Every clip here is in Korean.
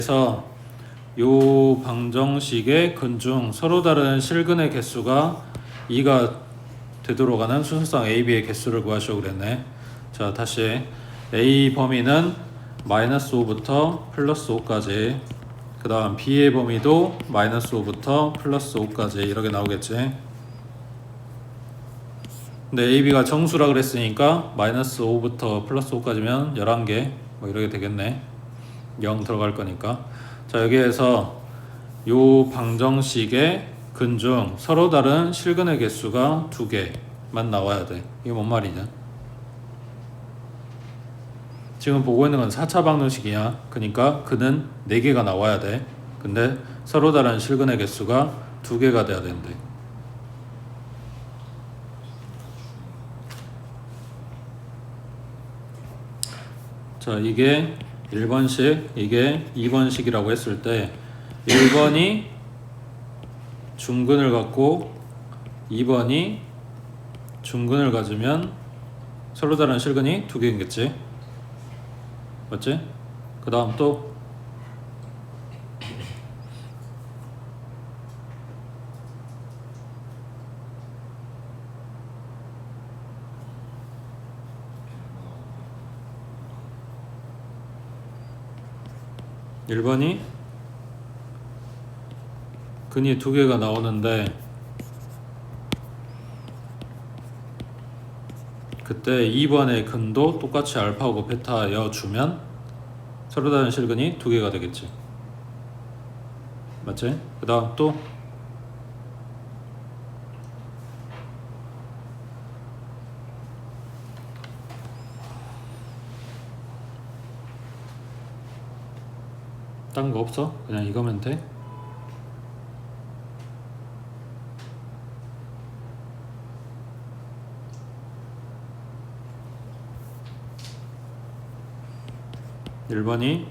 그래서 요 방정식의 근중 서로 다른 실근의 개수가 2가 되도록 하는 순서상 A, B의 개수를 구하시오 그랬네. 자, 다시 A 범위는 -5부터 +5까지, 그 다음 B의 범위도 -5부터 +5까지 이렇게 나오겠지. 근데 A, B가 정수라 그랬으니까 -5부터 +5까지면 11개 뭐 이렇게 되겠네. 0 들어갈 거니까. 자, 여기에서 요 방정식의 근중 서로 다른 실근의 개수가 2개만 나와야 돼. 이게 뭔 말이냐? 지금 보고 있는 건 4차 방정식이야. 그러니까 그는 4개가 나와야 돼. 근데 서로 다른 실근의 개수가 2개가 돼야 된대. 자, 이게 1번식, 이게 2번식이라고 했을 때 1번이 중근을 갖고 2번이 중근을 가지면 서로 다른 실근이 2개겠지. 맞지? 그 다음 또 1번이 근이 2개가 나오는데 그때 2번의 근도 똑같이 알파하고 베타여 주면 서로 다른 실근이 2개가 되겠지. 맞지? 그 다음 또 딴 거 없어? 그냥 이거면 돼? (1번이)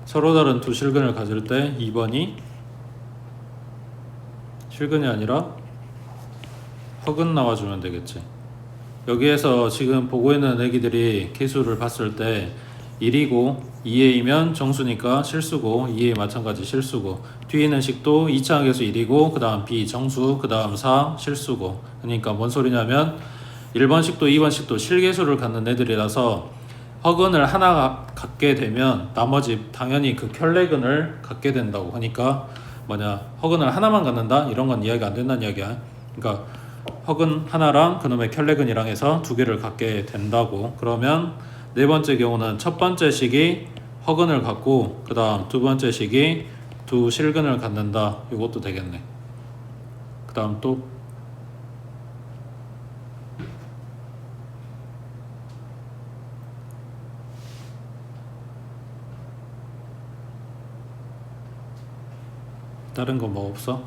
서로 다른 두 실근을 가질 때 (2번이) 실근이 아니라 허근 나와주면 되겠지. 여기에서 지금 보고 있는 애기들이 개수를 봤을 때 1이고 2A면 정수니까 실수고 2A 마찬가지 실수고, 뒤에 있는 식도 2차 계수 1이고 그 다음 B 정수 그 다음 4 실수고. 그러니까 뭔 소리냐면 1번식도 2번식도 실개수를 갖는 애들이라서 허근을 하나 갖게 되면 나머지 당연히 그 켤레근을 갖게 된다고. 그러니까 뭐냐, 허근을 하나만 갖는다 이런 건 이야기가 안 된다는 이야기야. 그러니까 허근 하나랑 그놈의 켤레근이랑 해서 2개를 갖게 된다고. 그러면 네 번째 경우는 첫 번째 식이 허근을 갖고 그 다음 두 번째 식이 두 실근을 갖는다. 이것도 되겠네. 그 다음 또 다른 거 뭐 없어?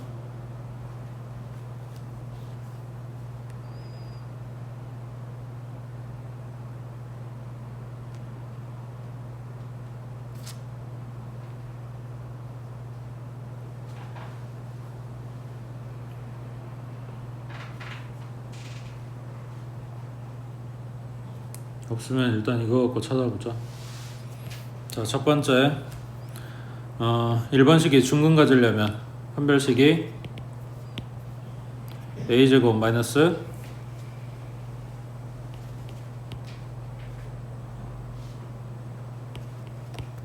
없으면 일단 이거 갖고 찾아보자. 자, 첫 번째 1번식이 중근 가지려면 판별식이 a제곱 마이너스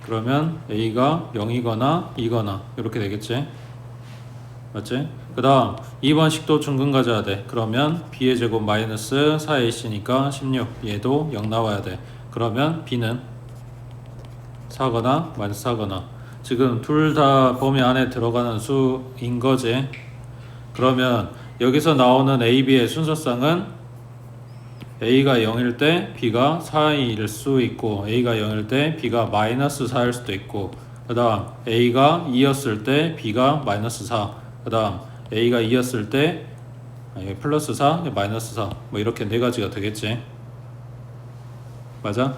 그러면 a가 0이거나 2거나 이렇게 되겠지. 맞지? 그 다음 2번식도 중근 가져야 돼. 그러면 b의 제곱 마이너스 4ac니까 16, 얘도 0 나와야 돼. 그러면 b는 4거나 마이너스 4거나. 지금 둘 다 범위 안에 들어가는 수인 거지. 그러면 여기서 나오는 a, b의 순서상은 a가 0일 때 b가 4일 수 있고, a가 0일 때 b가 마이너스 4일 수도 있고, 그 다음 a가 2였을 때 b가 마이너스 4, 그 다음 a가 2였을 때 플러스 4, 마이너스 4, 뭐 이렇게 네 가지가 되겠지. 맞아?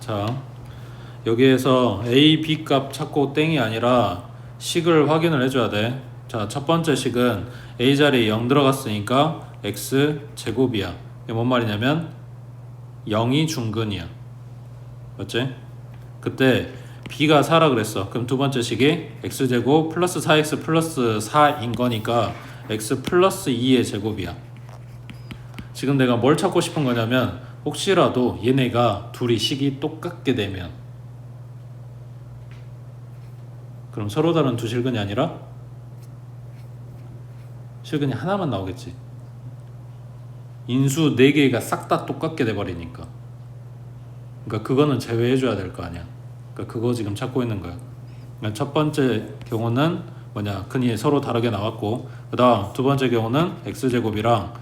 자, 여기에서 a, b 값 찾고 땡이 아니라 식을 확인을 해줘야 돼. 자, 첫 번째 식은 a 자리에 0 들어갔으니까 x 제곱이야. 이게 뭔 말이냐면 0이 중근이야. 맞지? 그때 b가 4라 그랬어. 그럼 두 번째 식이 x제곱 플러스 4x 플러스 4인 거니까 x 플러스 2의 제곱이야. 지금 내가 뭘 찾고 싶은 거냐면 혹시라도 얘네가 둘이 식이 똑같게 되면, 그럼 서로 다른 두 실근이 아니라 실근이 하나만 나오겠지. 인수 4개가 싹 다 똑같게 돼버리니까. 그러니까 그거는 제외해줘야 될 거 아니야. 그러니까 그거 지금 찾고 있는 거야. 그러니까 첫 번째 경우는 뭐냐, 근이 서로 다르게 나왔고, 그 다음 두 번째 경우는 x제곱이랑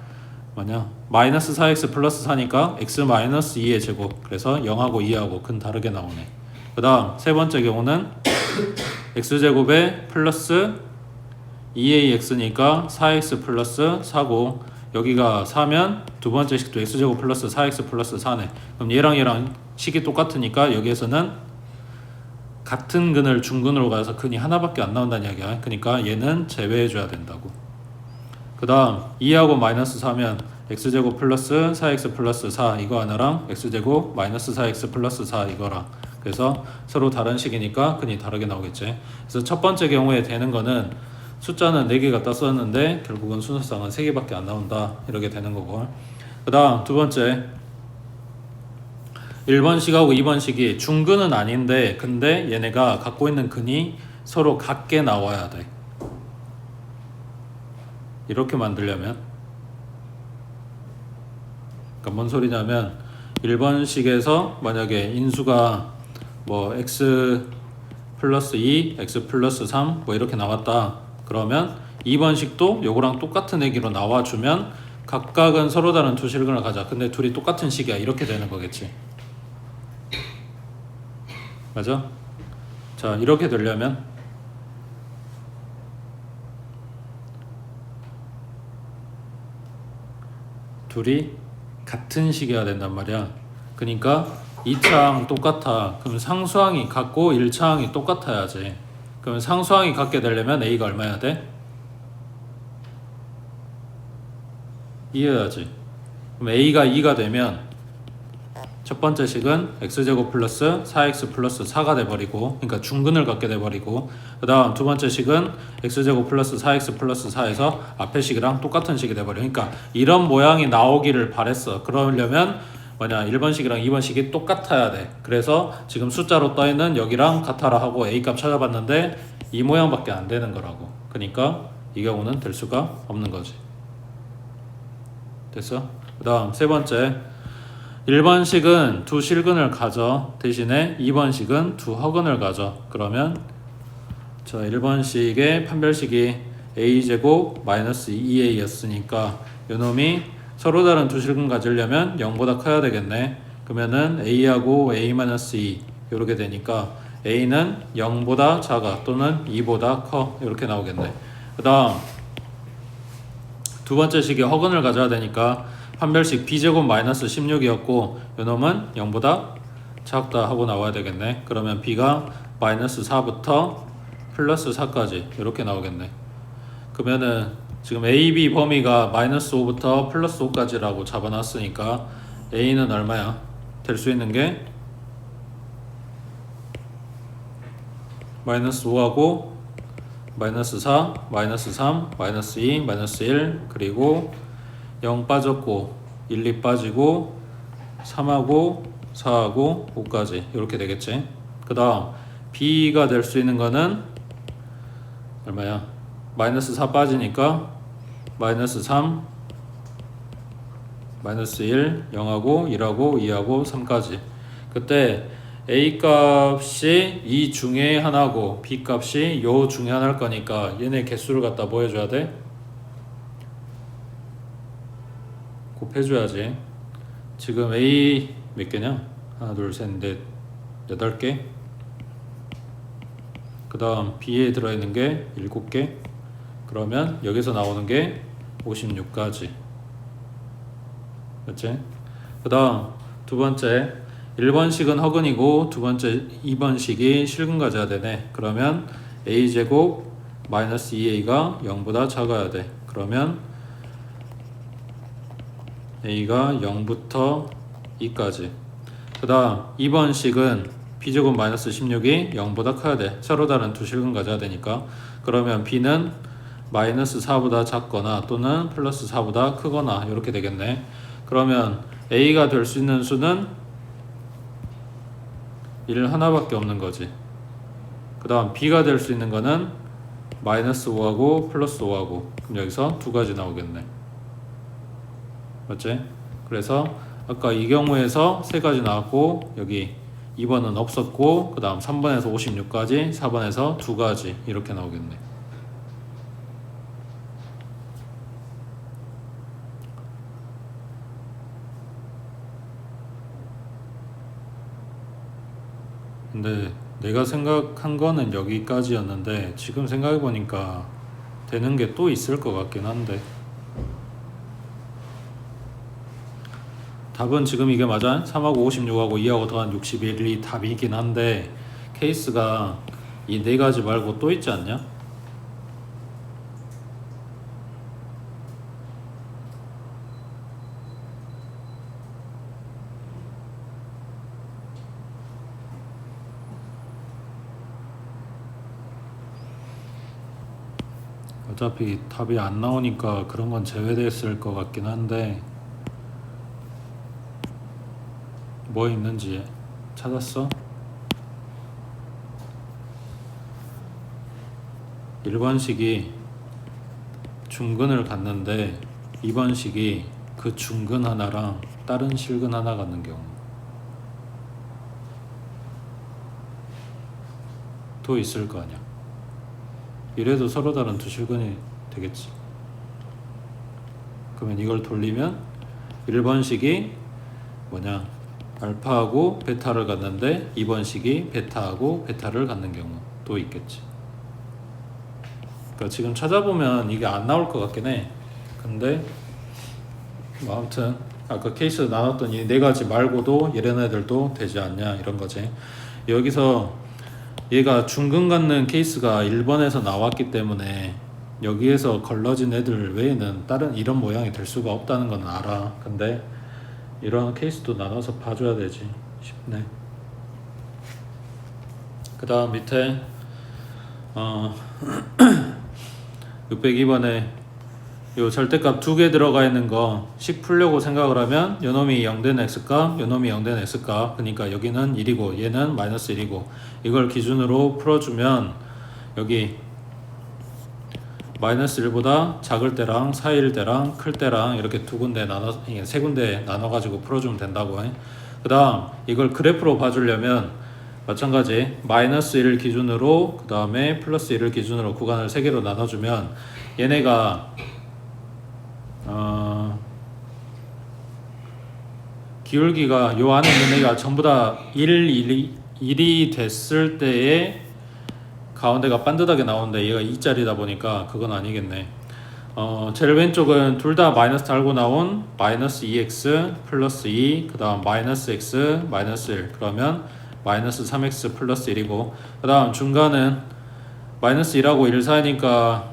뭐냐, 마이너스 4x 플러스 4니까 x 마이너스 2의 제곱, 그래서 0하고 2하고 근 다르게 나오네. 그 다음 세 번째 경우는 x제곱에 플러스 2ax니까 4x 플러스 4고, 여기가 4면 두 번째 식도 x제곱 플러스 4x 플러스 4네. 그럼 얘랑 식이 똑같으니까 여기에서는 같은 근을 중근으로 가서 근이 하나밖에 안 나온다는 이야기야. 그러니까 얘는 제외해줘야 된다고. 그 다음 2하고 마이너스 4면 x제곱 플러스 4x 플러스 4 이거 하나랑 x제곱 마이너스 4x 플러스 4 이거랑, 그래서 서로 다른 식이니까 근이 다르게 나오겠지. 그래서 첫 번째 경우에 되는 거는 숫자는 4개 갖다 썼는데 결국은 순서상은 3개밖에 안 나온다, 이렇게 되는 거고. 그 다음 두 번째 1번식하고 2번식이 중근은 아닌데 근데 얘네가 갖고 있는 근이 서로 같게 나와야 돼. 이렇게 만들려면, 그러니까 뭔 소리냐면 1번식에서 만약에 인수가 뭐 x 플러스 2, x 플러스 3 뭐 이렇게 나왔다. 그러면 2번식도 요거랑 똑같은 얘기로 나와주면 각각은 서로 다른 두 실근을 가자. 근데 둘이 똑같은 식이야. 이렇게 되는 거겠지. 맞아? 자, 이렇게 되려면 둘이 같은 식이어야 된단 말이야. 그러니까 2차항 똑같아. 그럼 상수항이 같고 1차항이 똑같아야지. 그럼 상수항이 같게 되려면 a가 얼마여야 돼? 2여야지. 그럼 a가 2가 되면 첫 번째 식은 x제곱 플러스 4x 플러스 4가 돼버리고, 그러니까 중근을 갖게 돼버리고, 그 다음 두 번째 식은 x제곱 플러스 4x 플러스 4에서 앞에 식이랑 똑같은 식이 돼버려. 그러니까 이런 모양이 나오기를 바랬어. 그러려면 뭐냐, 1번식이랑 2번식이 똑같아야 돼. 그래서 지금 숫자로 떠있는 여기랑 같아라 하고 a값 찾아봤는데 이 모양밖에 안 되는 거라고. 그러니까 이 경우는 될 수가 없는 거지. 됐어? 그 다음 세 번째 1번식은 두 실근을 가져. 대신에 2번식은 두 허근을 가져. 그러면 자, 1번식의 판별식이 a제곱 마이너스 2a였으니까 요놈이 서로 다른 두 실근 가지려면 0보다 커야 되겠네. 그러면은 a하고 a-2 이렇게 되니까 a는 0보다 작아 또는 2보다 커, 이렇게 나오겠네. 그 다음 두 번째 식이 허근을 가져야 되니까 판별식 b제곱 마이너스 16이었고 요놈은 0보다 작다 하고 나와야 되겠네. 그러면 b가 마이너스 4부터 플러스 4까지 이렇게 나오겠네. 그러면은 지금 a, b 범위가 마이너스 5부터 플러스 5까지라고 잡아놨으니까 a는 얼마야? 될 수 있는 게 마이너스 5하고 마이너스 4, 마이너스 3, 마이너스 2, 마이너스 1, 그리고 0 빠졌고 1, 2 빠지고 3하고 4하고 5까지 이렇게 되겠지. 그 다음 b가 될 수 있는 거는 얼마야? 마이너스 4 빠지니까 마이너스 3, 마이너스 1, 0하고 1하고 2하고 3까지. 그때 a 값이 이 중에 하나고 b 값이 요 중에 하나일 거니까 얘네 개수를 갖다 뭐 해줘야 돼? 곱해줘야지. 지금 a 몇 개냐? 하나 둘 셋 넷 8개. 그 다음 b에 들어있는 게 7개. 그러면 여기서 나오는 게 56까지. 그치? 그 다음 두 번째 1번식은 허근이고 두 번째 2번식이 실근 가져야 되네. 그러면 a제곱 마이너스 2a가 0보다 작아야 돼. 그러면 a가 0부터 2까지. 그 다음 2번식은 b제곱 마이너스 16이 0보다 커야 돼. 서로 다른 두 실근 가져야 되니까. 그러면 b는 마이너스 4보다 작거나 또는 플러스 4보다 크거나 이렇게 되겠네. 그러면 a가 될 수 있는 수는 1 하나밖에 없는 거지. 그 다음 b가 될 수 있는 거는 마이너스 5하고 플러스 5하고. 그럼 여기서 두 가지 나오겠네. 맞지? 그래서 아까 이 경우에서 세 가지 나왔고 여기 2번은 없었고 그 다음 3번에서 56까지 4번에서 두 가지 이렇게 나오겠네. 근데 내가 생각한 거는 여기까지였는데 지금 생각해보니까 되는 게 또 있을 것 같긴 한데 답은 지금 이게 맞아? 3하고 56하고 2하고 더한 61이 답이긴 한데 케이스가 이 네 가지 말고 또 있지 않냐? 어차피 답이 안 나오니까 그런 건 제외됐을 것 같긴 한데 뭐 있는지 찾았어? 1번식이 중근을 갖는데 2번식이 그 중근 하나랑 다른 실근 하나 갖는 경우 또 있을 거 아니야. 이래도 서로 다른 두 실근이 되겠지. 그러면 이걸 돌리면 1번식이 뭐냐 알파하고 베타를 갖는데 2번식이 베타하고 베타를 갖는 경우 또 있겠지. 그러니까 지금 찾아보면 이게 안 나올 것 같긴 해. 근데 뭐 아무튼 아까 케이스 나눴던 이 네 가지 말고도 이런 애들도 되지 않냐 이런 거지. 여기서 얘가 중근 갖는 케이스가 1번에서 나왔기 때문에 여기에서 걸러진 애들 외에는 다른 이런 모양이 될 수가 없다는 건 알아. 근데 이런 케이스도 나눠서 봐줘야 되지 싶네. 그 다음 밑에 602번에 요 절대값 두 개 들어가 있는 거 식 풀려고 생각을 하면 요놈이 0된 x값 요놈이 0된 x값 그러니까 여기는 1이고 얘는 마이너스 1이고 이걸 기준으로 풀어주면 여기 마이너스 1보다 작을 때랑 사이일 때랑 클 때랑 이렇게 두 군데 나눠 세 군데 나눠 가지고 풀어주면 된다고. 그 다음 이걸 그래프로 봐주려면 마찬가지 마이너스 1을 기준으로 그 다음에 플러스 1을 기준으로 구간을 세 개로 나눠주면 얘네가 기울기가 요 안에 있는 애가 전부 다 1이 됐을 때에 가운데가 반듯하게 나오는데 얘가 2짜리다 보니까 그건 아니겠네. 제일 왼쪽은 둘 다 마이너스 달고 나온 마이너스 2x 플러스 2 그 다음 마이너스 x 마이너스 1 그러면 마이너스 3x 플러스 1이고 그 다음 중간은 마이너스 1하고 1 사이니까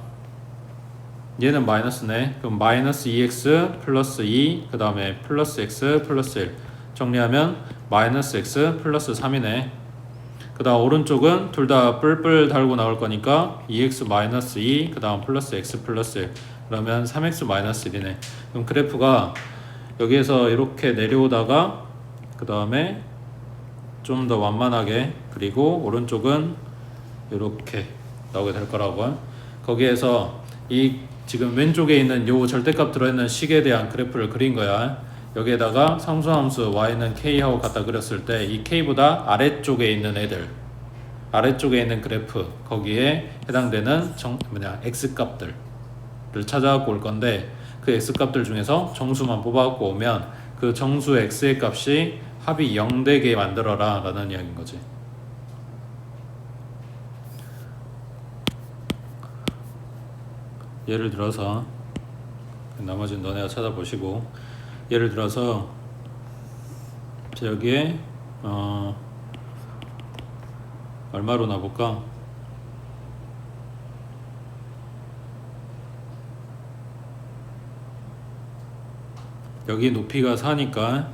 얘는 마이너스네. 그럼 마이너스 2x 플러스 2 그 다음에 플러스 x 플러스 1 정리하면 마이너스 x 플러스 3이네. 그 다음 오른쪽은 둘 다 뿔뿔 달고 나올 거니까 2x 마이너스 2 그 다음 플러스 x 플러스 1 그러면 3x 마이너스 1이네. 그럼 그래프가 여기에서 이렇게 내려오다가 그 다음에 좀 더 완만하게 그리고 오른쪽은 이렇게 나오게 될 거라고. 거기에서 이 지금 왼쪽에 있는 요 절대값 들어있는 식에 대한 그래프를 그린 거야. 여기에다가 상수함수 y는 k하고 갖다 그렸을 때 이 k보다 아래쪽에 있는 애들 아래쪽에 있는 그래프 거기에 해당되는 x값들을 찾아갖고 올 건데 그 x값들 중에서 정수만 뽑아갖고 오면 그 정수 x의 값이 합이 0 되게 만들어라 라는 이야기인 거지. 예를 들어서 나머지는 너네가 찾아보시고 예를 들어서 여기에 얼마로 나볼까? 여기 높이가 4니까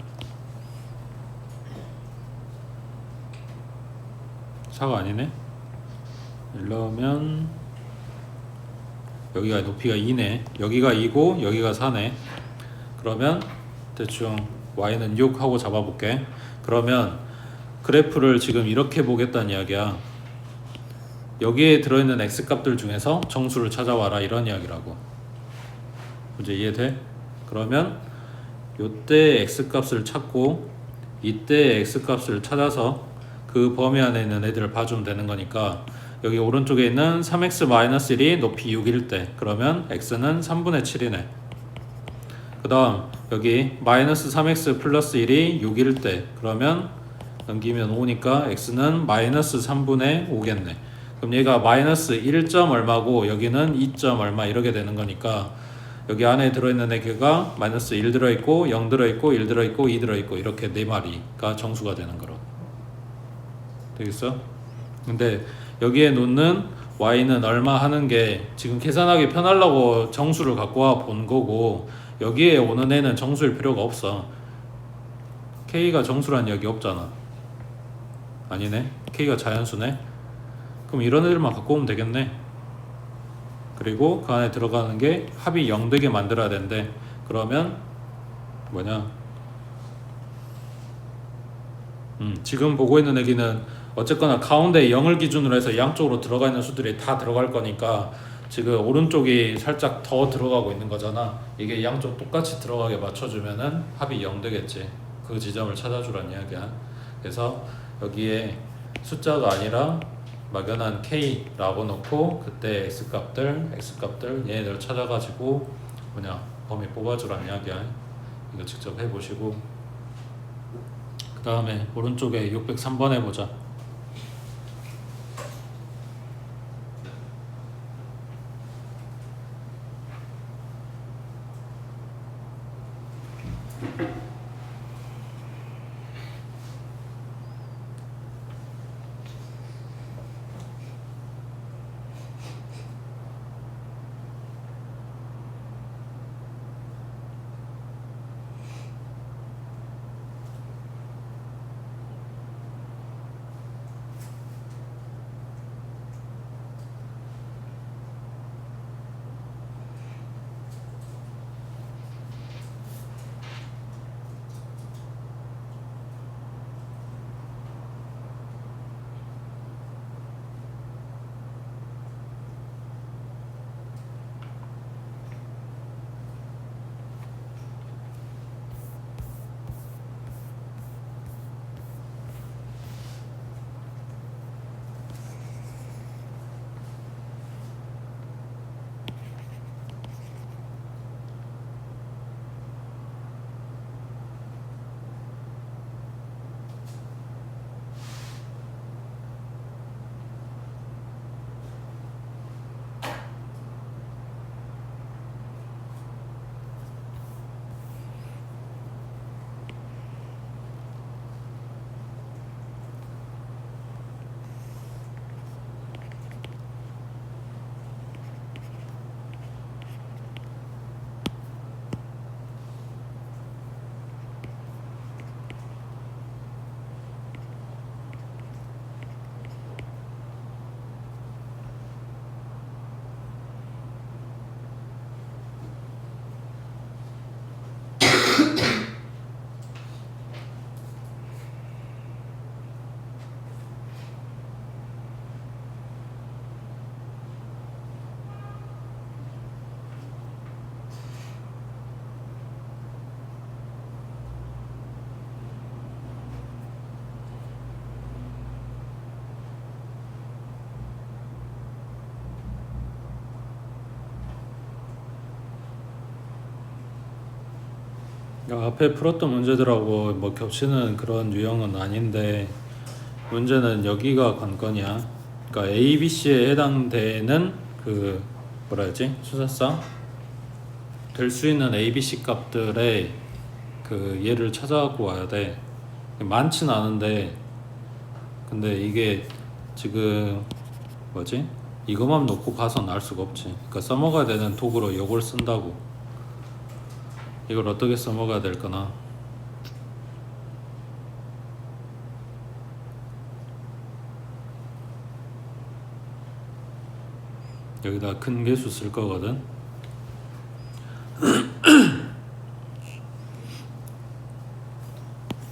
4가 아니네. 이러면 여기가 높이가 2네. 여기가 2고 여기가 4네. 그러면 대충 y는 6 하고 잡아볼게. 그러면 그래프를 지금 이렇게 보겠다는 이야기야. 여기에 들어있는 x값들 중에서 정수를 찾아와라 이런 이야기라고. 이제 이해돼? 그러면 요때 x값을 찾고 이때 x값을 찾아서 그 범위 안에 있는 애들을 봐주면 되는 거니까, 여기 오른쪽에 있는 3x-1이 높이 6일 때 그러면 x는 3분의 7이네. 그 다음 여기 마이너스 3x 플러스 1이 6일 때 그러면 넘기면 5니까 x는 마이너스 3분의 5겠네. 그럼 얘가 마이너스 1점 얼마고 여기는 2점 얼마 이렇게 되는 거니까, 여기 안에 들어있는 애가 마이너스 1 들어있고 0 들어있고 1 들어있고 2 들어있고 이렇게 4마리가 정수가 되는 거로 되겠어? 근데 여기에 놓는 y는 얼마 하는 게 지금 계산하기 편하려고 정수를 갖고 와 본 거고, 여기에 오는 애는 정수일 필요가 없어. k가 정수란 이야기 없잖아. 아니네, k가 자연수네. 그럼 이런 애들만 갖고 오면 되겠네. 그리고 그 안에 들어가는 게 합이 0 되게 만들어야 된대. 그러면 뭐냐, 지금 보고 있는 애기는 어쨌거나 가운데 0을 기준으로 해서 양쪽으로 들어가 있는 수들이 다 들어갈 거니까 지금 오른쪽이 살짝 더 들어가고 있는 거잖아. 이게 양쪽 똑같이 들어가게 맞춰주면은 합이 0 되겠지. 그 지점을 찾아주란 이야기야. 그래서 여기에 숫자가 아니라 막연한 k라고 놓고 그때 x값들 얘네들 찾아가지고 뭐냐 범위 뽑아주란 이야기야. 이거 직접 해보시고 그 다음에 오른쪽에 603번 해보자. 앞에 풀었던 문제들하고 뭐 겹치는 그런 유형은 아닌데, 문제는 여기가 관건이야. 그러니까 A, B, C에 해당되는 그 뭐라 해야지, 수사상 될 수 있는 A, B, C 값들의 그 얘를 찾아갖고 와야 돼. 많진 않은데, 근데 이게 지금 뭐지, 이것만 놓고 봐서는 알 수가 없지. 그러니까 써먹어야 되는 도구로 이걸 쓴다고. 이걸 어떻게 써먹어야 될까나. 여기다 큰 개수 쓸 거거든.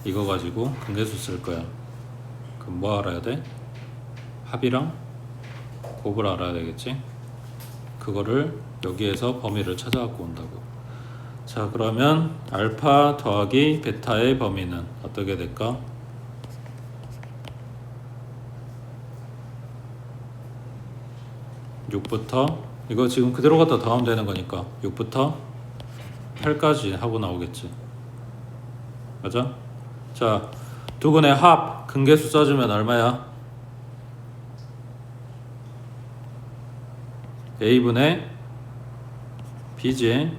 이거 가지고 큰 개수 쓸 거야. 그럼 뭐 알아야 돼? 합이랑 곱을 알아야 되겠지? 그거를 여기에서 범위를 찾아갖고 온다고. 자, 그러면 알파 더하기 베타의 범위는 어떻게 될까? 6부터 이거 지금 그대로 갖다 더하면 되는 거니까 6부터 8까지 하고 나오겠지. 맞아? 자, 두근의 합 근계수 써주면 얼마야? A분의 B지.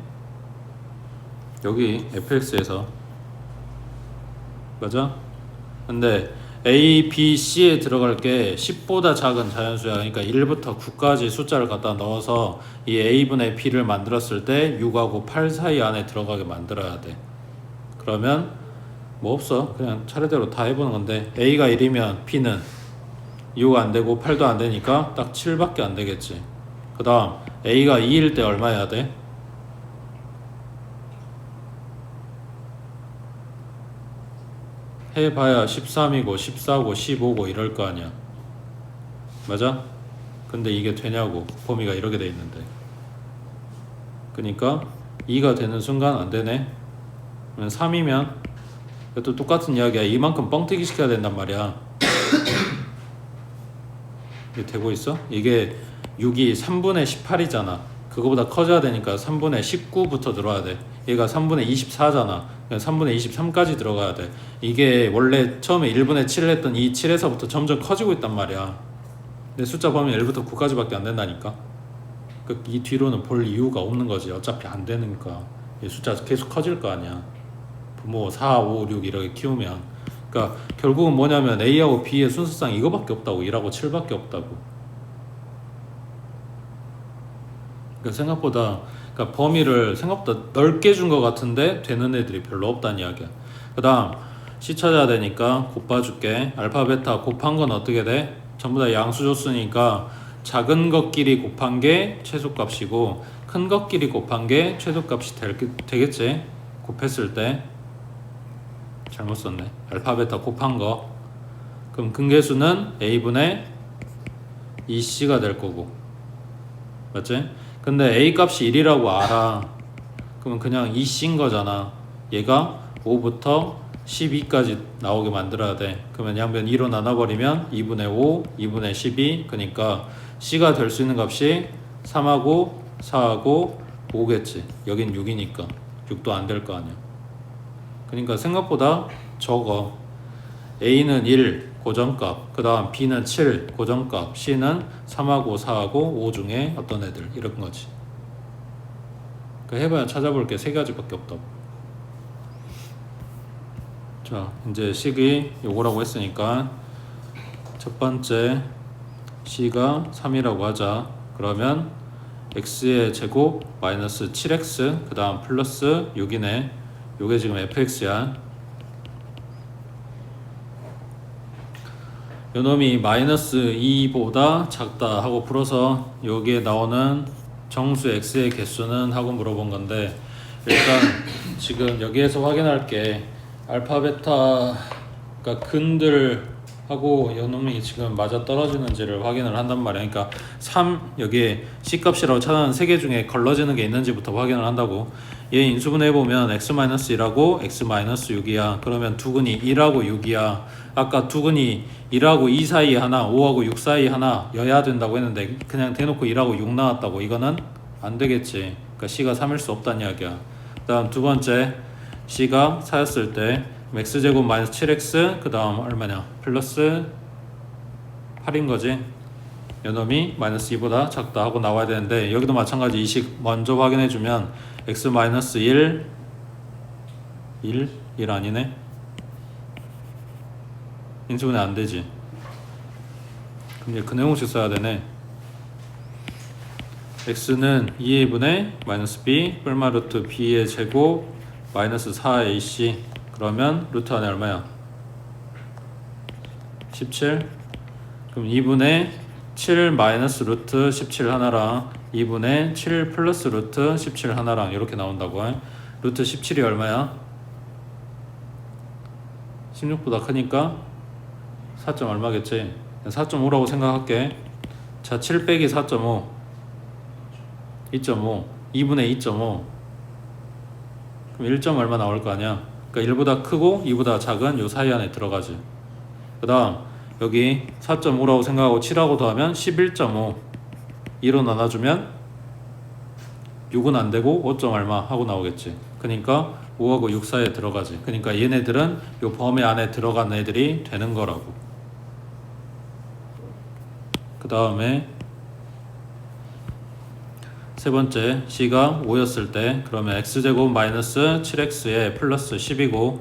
여기 fx에서 맞아? 근데 A, B, C에 들어갈 게 10보다 작은 자연수야. 그러니까 1부터 9까지 숫자를 갖다 넣어서 이 A분의 B를 만들었을 때 6하고 8 사이 안에 들어가게 만들어야 돼. 그러면 뭐 없어. 그냥 차례대로 다 해보는 건데 A가 1이면 B는 6 안되고 8도 안되니까 딱 7밖에 안되겠지. 그 다음 A가 2일 때 얼마 해야 돼? 해봐야 13이고 14고 15고 이럴 거 아니야. 맞아? 근데 이게 되냐고. 범위가 이렇게 돼 있는데. 그러니까 2가 되는 순간 안 되네. 3이면 또 똑같은 이야기야. 이만큼 뻥튀기 시켜야 된단 말이야. 이게 되고 있어? 이게 6이 3분의 18이잖아. 그거보다 커져야 되니까 3분의 19부터 들어와야 돼. 얘가 3분의 24잖아. 3분의 23까지 들어가야 돼. 이게 원래 처음에 1분의 7을 했던 이 7에서부터 점점 커지고 있단 말이야. 근데 숫자 보면 1부터 9까지밖에 안 된다니까. 이 뒤로는 볼 이유가 없는 거지. 어차피 안 되니까. 이 숫자 계속 커질 거 아니야. 뭐 4, 5, 6 이렇게 키우면. 그러니까 결국은 뭐냐면 A하고 B의 순서상 이거밖에 없다고. 1하고 7밖에 없다고. 그러니까 생각보다 그러니까 범위를 생각보다 넓게 준 것 같은데 되는 애들이 별로 없다는 이야기야. 그 다음 C 찾아야 되니까 곱 봐줄게. 알파 베타 곱한 건 어떻게 돼? 전부 다 양수줬으니까 작은 것끼리 곱한 게 최소값이고 큰 것끼리 곱한 게 최소값이 되겠지? 곱했을 때. 잘못 썼네. 알파 베타 곱한 거. 그럼 근계수는 A분의 2C가 될 거고. 맞지? 근데 A 값이 1이라고 알아. 그러면 그냥 2C인 거잖아. 얘가 5부터 12까지 나오게 만들어야 돼. 그러면 양변 2로 나눠버리면 2분의 5, 2분의 12. 그러니까 C가 될 수 있는 값이 3하고 4하고 5겠지. 여긴 6이니까 6도 안 될 거 아니야. 그러니까 생각보다 적어. A는 1 고정값, 그 다음 B는 7 고정값, C는 3하고 4하고 5 중에 어떤 애들 이런 거지. 해봐야 찾아볼 게 3가지밖에 없다고. 자, 이제 식이 요거라고 했으니까 첫 번째 C가 3이라고 하자. 그러면 X의 제곱 마이너스 7X 그 다음 플러스 6이네. 요게 지금 fx야. 요놈이 마이너스 2보다 작다 하고 풀어서 여기에 나오는 정수 x의 개수는 하고 물어본 건데, 일단 지금 여기에서 확인할 게 알파 베타가 근들하고 요놈이 지금 맞아 떨어지는지를 확인을 한단 말이야. 그러니까 3 여기에 C값이라고 찾아낸 3개 중에 걸러지는 게 있는지부터 확인을 한다고. 얘 인수분해 보면 x-1하고 x-6이야. 그러면 두근이 1하고 6이야. 아까 두근이 1하고 2 사이에 하나, 5하고 6 사이에 하나 여야 된다고 했는데 그냥 대놓고 1하고 6 나왔다고. 이거는 안 되겠지. 그러니까 C가 3일 수 없다는 이야기야. 그 다음 두 번째 C가 4였을 때 x제곱 마이너스 7x 그 다음 얼마냐 플러스 8인 거지. 요놈이 마이너스 2보다 작다 하고 나와야 되는데, 여기도 마찬가지. 이 식 먼저 확인해 주면 x 마이너스 1 아니네. 인수분해 안 되지. 그럼 이제 그 내용식 써야 되네. x는 2a분의 마이너스 b 뿔마 루트 b의 제곱 마이너스 4ac. 그러면 루트 안에 얼마야? 17. 그럼 2분의 7 마이너스 루트 17 하나랑 2분의 7 플러스 루트 17 하나랑 이렇게 나온다고. 루트 17이 얼마야? 16보다 크니까 4점 얼마겠지? 4.5라고 생각할게. 자, 7 빼기 4.5 2.5 2분의 2.5 그럼 1점 얼마 나올 거 아니야? 그러니까 1보다 크고 2보다 작은 요 사이 안에 들어가지. 그 다음 여기 4.5라고 생각하고 7하고 더하면 11.5 2로 나눠주면 6은 안되고 5점 얼마 하고 나오겠지. 그러니까 5하고 6 사이에 들어가지. 그러니까 얘네들은 요 범위 안에 들어간 애들이 되는 거라고. 그 다음에 세 번째 C가 5였을 때 그러면 X제곱 마이너스 7X에 플러스 10이고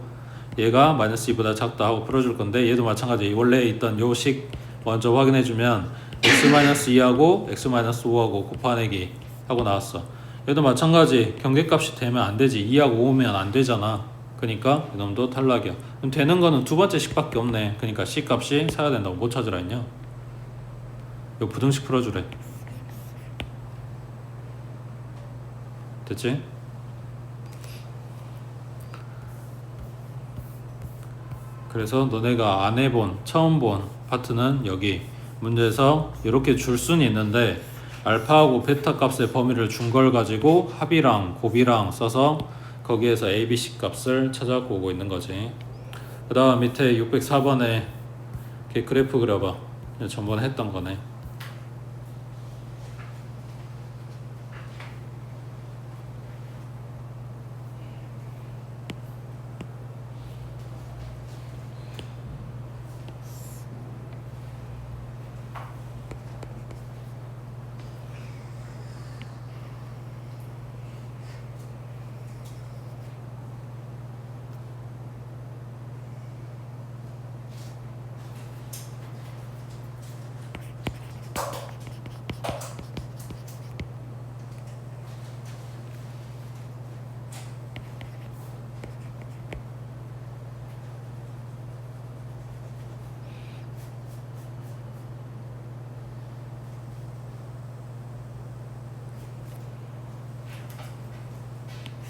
얘가 마이너스 2보다 작다 하고 풀어줄 건데 얘도 마찬가지. 원래 있던 요 식 먼저 확인해주면 X-2하고 X-5하고 곱하내기 하고 나왔어. 얘도 마찬가지. 경계값이 되면 안 되지. 2하고 5면 안 되잖아. 그러니까 이놈도 탈락이야. 그럼 되는 거는 두 번째 식밖에 없네. 그러니까 C 값이 사야 된다고. 뭐 찾으라 했냐? 요 부등식 풀어주래. 됐지? 그래서 너네가 안 해본 처음 본 파트는 여기 문제에서 이렇게 줄 수는 있는데 알파하고 베타 값의 범위를 준 걸 가지고 합이랑 곱이랑 써서 거기에서 A, B, C 값을 찾아갖고 오고 있는 거지. 그 다음 밑에 604번에 이렇게 그래프 그려봐. 전번에 했던 거네.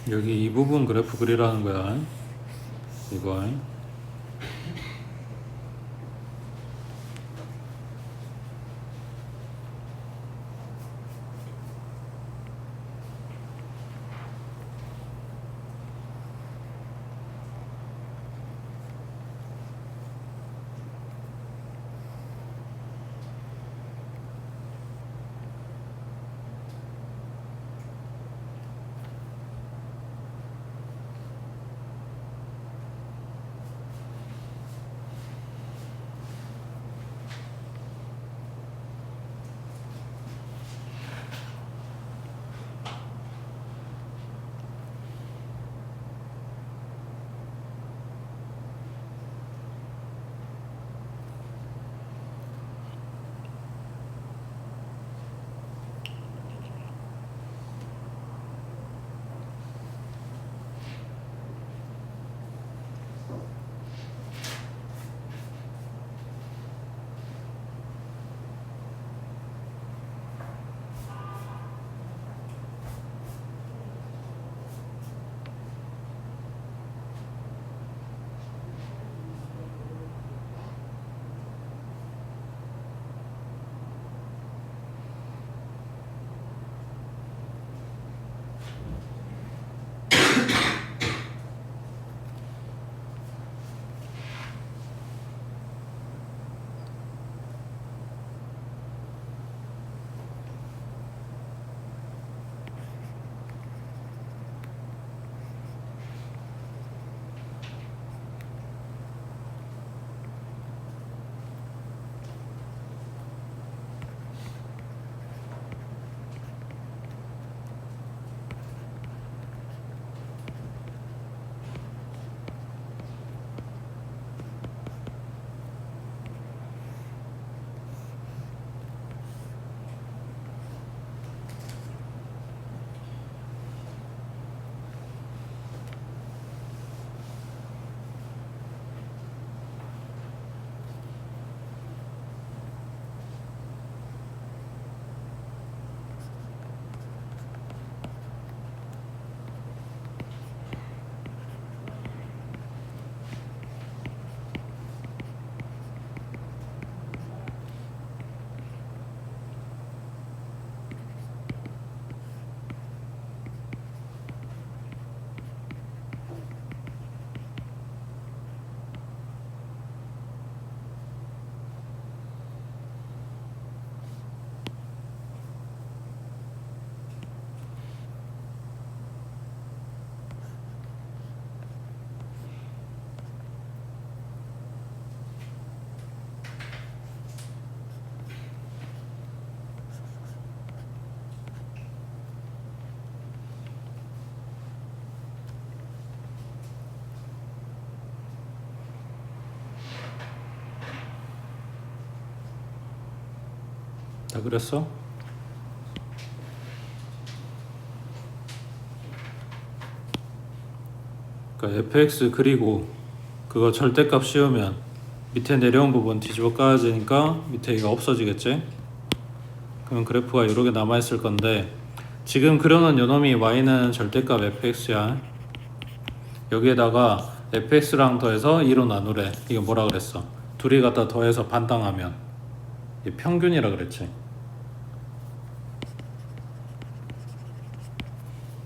여기 이 부분 그래프 그리라는 거야. 이거. 다 그랬어? 그러니까 fx 그리고 그거 절대값 씌우면 밑에 내려온 부분 뒤집어 까지니까 밑에 이거 없어지겠지? 그러면 그래프가 이렇게 남아있을 건데 지금 그려놓은 요놈이 y는 절대값 fx야. 여기에다가 fx랑 더해서 2로 나누래. 이거 뭐라 그랬어? 둘이 갖다 더해서 반당하면 평균이라 그랬지.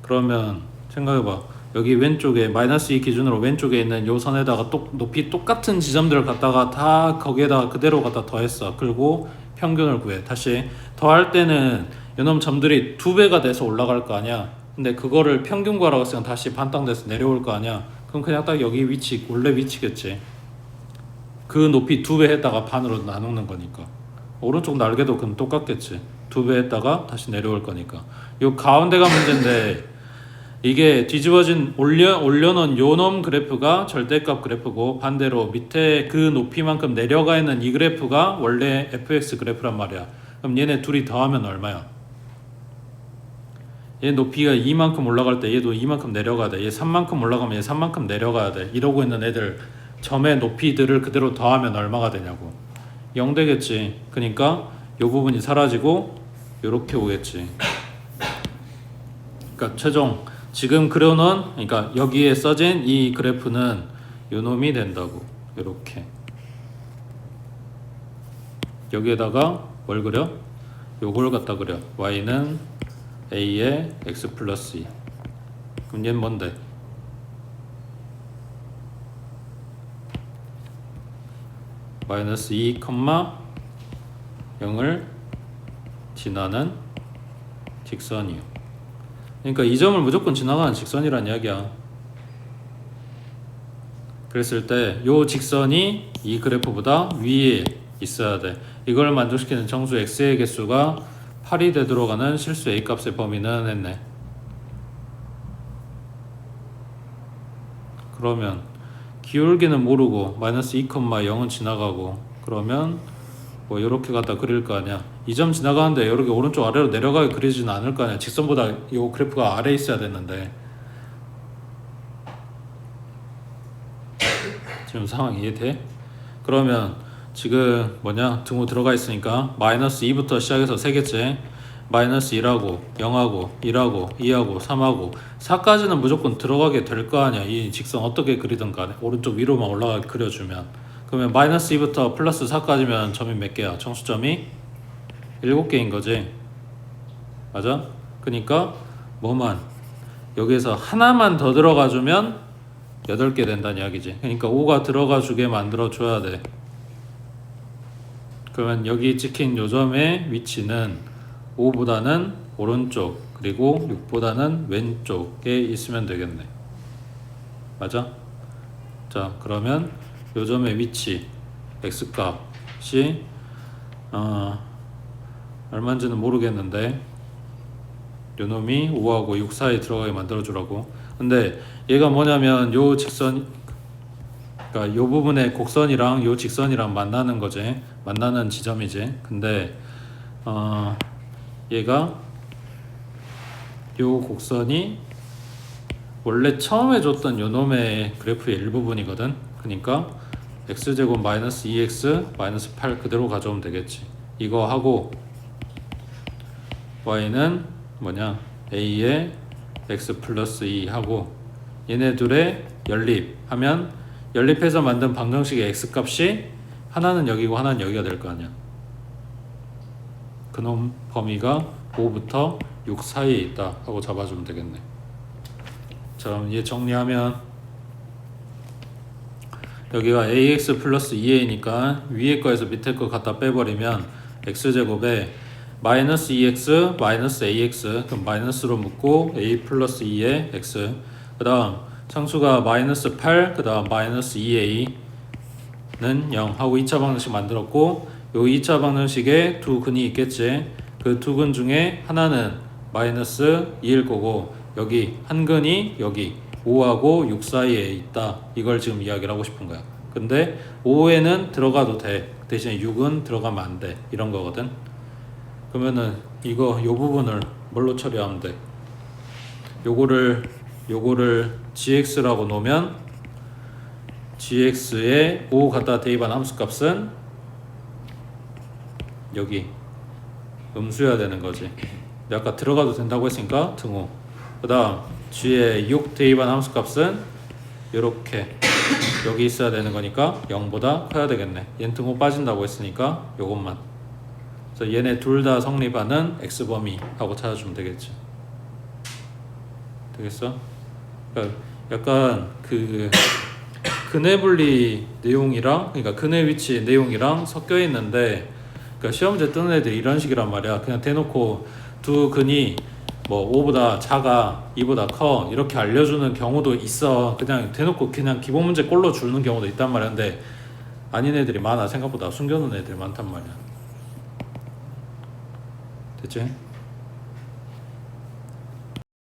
그러면 생각해봐. 여기 왼쪽에 마이너스 2 기준으로 왼쪽에 있는 요 선에다가 높이 똑같은 지점들을 갖다가 다 거기에다가 그대로 갖다 더했어. 그리고 평균을 구해. 다시 더할 때는 요놈 점들이 2배가 돼서 올라갈 거 아니야. 근데 그거를 평균 구하라고 했으면 다시 반땅돼서 내려올 거 아니야. 그럼 그냥 딱 여기 위치, 원래 위치겠지. 그 높이 2배 했다가 반으로 나누는 거니까. 오른쪽 날개도 그럼 똑같겠지. 2배 했다가 다시 내려올 거니까. 요 가운데가 문제인데 이게 뒤집어진 올려놓은 요놈 그래프가 절대값 그래프고 반대로 밑에 그 높이만큼 내려가 있는 이 그래프가 원래 fx 그래프란 말이야. 그럼 얘네 둘이 더하면 얼마야? 얘 높이가 2만큼 올라갈 때 얘도 2만큼 내려가야 돼. 얘 3만큼 올라가면 얘 3만큼 내려가야 돼. 이러고 있는 애들 점의 높이들을 그대로 더하면 얼마가 되냐고. 0 되겠지. 그러니까 요 부분이 사라지고 요렇게 오겠지. 그러니까 최종 지금 그려놓은 그러니까 여기에 써진 이 그래프는 요놈이 된다고. 요렇게 여기에다가 뭘 그려? 요걸 갖다 그려. y는 a에 x 플러스 2. 그럼 얘는 뭔데? 마이너스 2, 0을 지나는 직선이요. 그러니까 이 점을 무조건 지나가는 직선이란 이야기야. 그랬을 때 요 직선이 이 그래프보다 위에 있어야 돼. 이걸 만족시키는 정수 x의 개수가 8이 되도록 하는 실수 a 값의 범위는 했네. 그러면 기울기는 모르고 마이너스 2, 0은 지나가고 그러면 뭐 이렇게 갖다 그릴 거 아니야. 이 점 지나가는데 이렇게 오른쪽 아래로 내려가게 그리지는 않을 거 아니야. 직선보다 이 그래프가 아래에 있어야 되는데. 지금 상황 이해돼? 그러면 지금 등호 들어가 있으니까 마이너스 2부터 시작해서 3개째 마이너스 1하고 0하고 1하고 2하고 3하고 4까지는 무조건 들어가게 될 거 아니야. 이 직선 어떻게 그리든 간에 오른쪽 위로만 올라가게 그려주면. 그러면 마이너스 2부터 플러스 4까지면 점이 몇 개야? 정수점이 7개인 거지. 맞아? 그러니까 뭐만 여기에서 하나만 더 들어가 주면 8개 된다는 이야기지. 그러니까 5가 들어가 주게 만들어 줘야 돼. 그러면 여기 찍힌 요점의 위치는 5보다는 오른쪽 그리고 6보다는 왼쪽에 있으면 되겠네. 맞아? 자, 그러면 요점의 위치 x값이 얼마인지는 모르겠는데 요놈이 5하고 6 사이에 들어가게 만들어 주라고. 근데 얘가 뭐냐면 요 직선, 그러니까 요 부분의 곡선이랑 요 직선이랑 만나는 거지. 만나는 지점이지. 근데 얘가 요 곡선이 원래 처음에 줬던 요놈의 그래프의 일부분이거든. 그러니까 x제곱 마이너스 2x 마이너스 8 그대로 가져오면 되겠지. 이거 하고 y는 뭐냐? a에 x 플러스 2 하고 얘네 둘의 연립하면 연립해서 만든 방정식의 x값이 하나는 여기고 하나는 여기가 될 거 아니야. 그놈 범위가 5부터 6 사이에 있다 하고 잡아주면 되겠네. 자, 그럼 얘 정리하면 여기가 ax 플러스 2a니까 위에 거에서 밑에 거 갖다 빼버리면 x제곱에 마이너스 2x 마이너스 ax 그럼 마이너스로 묶고 a 플러스 2에 x 그 다음 상수가 마이너스 8 그 다음 마이너스 2a는 0 하고 2차 방정식 만들었고 요 2차 방정식에 두 근이 있겠지. 그 두 근 중에 하나는 마이너스 2일 거고 여기 한 근이 여기 5하고 6 사이에 있다. 이걸 지금 이야기를 하고 싶은 거야. 근데 5에는 들어가도 돼. 대신에 6은 들어가면 안 돼. 이런 거거든. 그러면은 요 부분을 뭘로 처리하면 돼? 요거를 gx라고 놓으면 gx에 5 갖다 대입한 함수값은 여기 음수여야 되는 거지. 근데 아까 들어가도 된다고 했으니까 등호. 그 다음 g에 6 대입한 함수값은 요렇게 여기 있어야 되는 거니까 0보다 커야 되겠네. 얘는 등호 빠진다고 했으니까 요것만. 그래서 얘네 둘 다 성립하는 x범위 하고 찾아주면 되겠지. 되겠어? 그러니까 약간 그 근해 분리 내용이랑, 그러니까 근해 위치 내용이랑 섞여 있는데, 그러니까 시험 문제 뜨는 애들이 이런 식이란 말이야. 그냥 대놓고 두 근이 뭐 5보다 작아, 2보다 커 이렇게 알려주는 경우도 있어. 그냥 대놓고 그냥 기본 문제 꼴로 주는 경우도 있단 말이야. 근데 아닌 애들이 많아. 생각보다 숨겨놓은 애들이 많단 말이야. 됐지?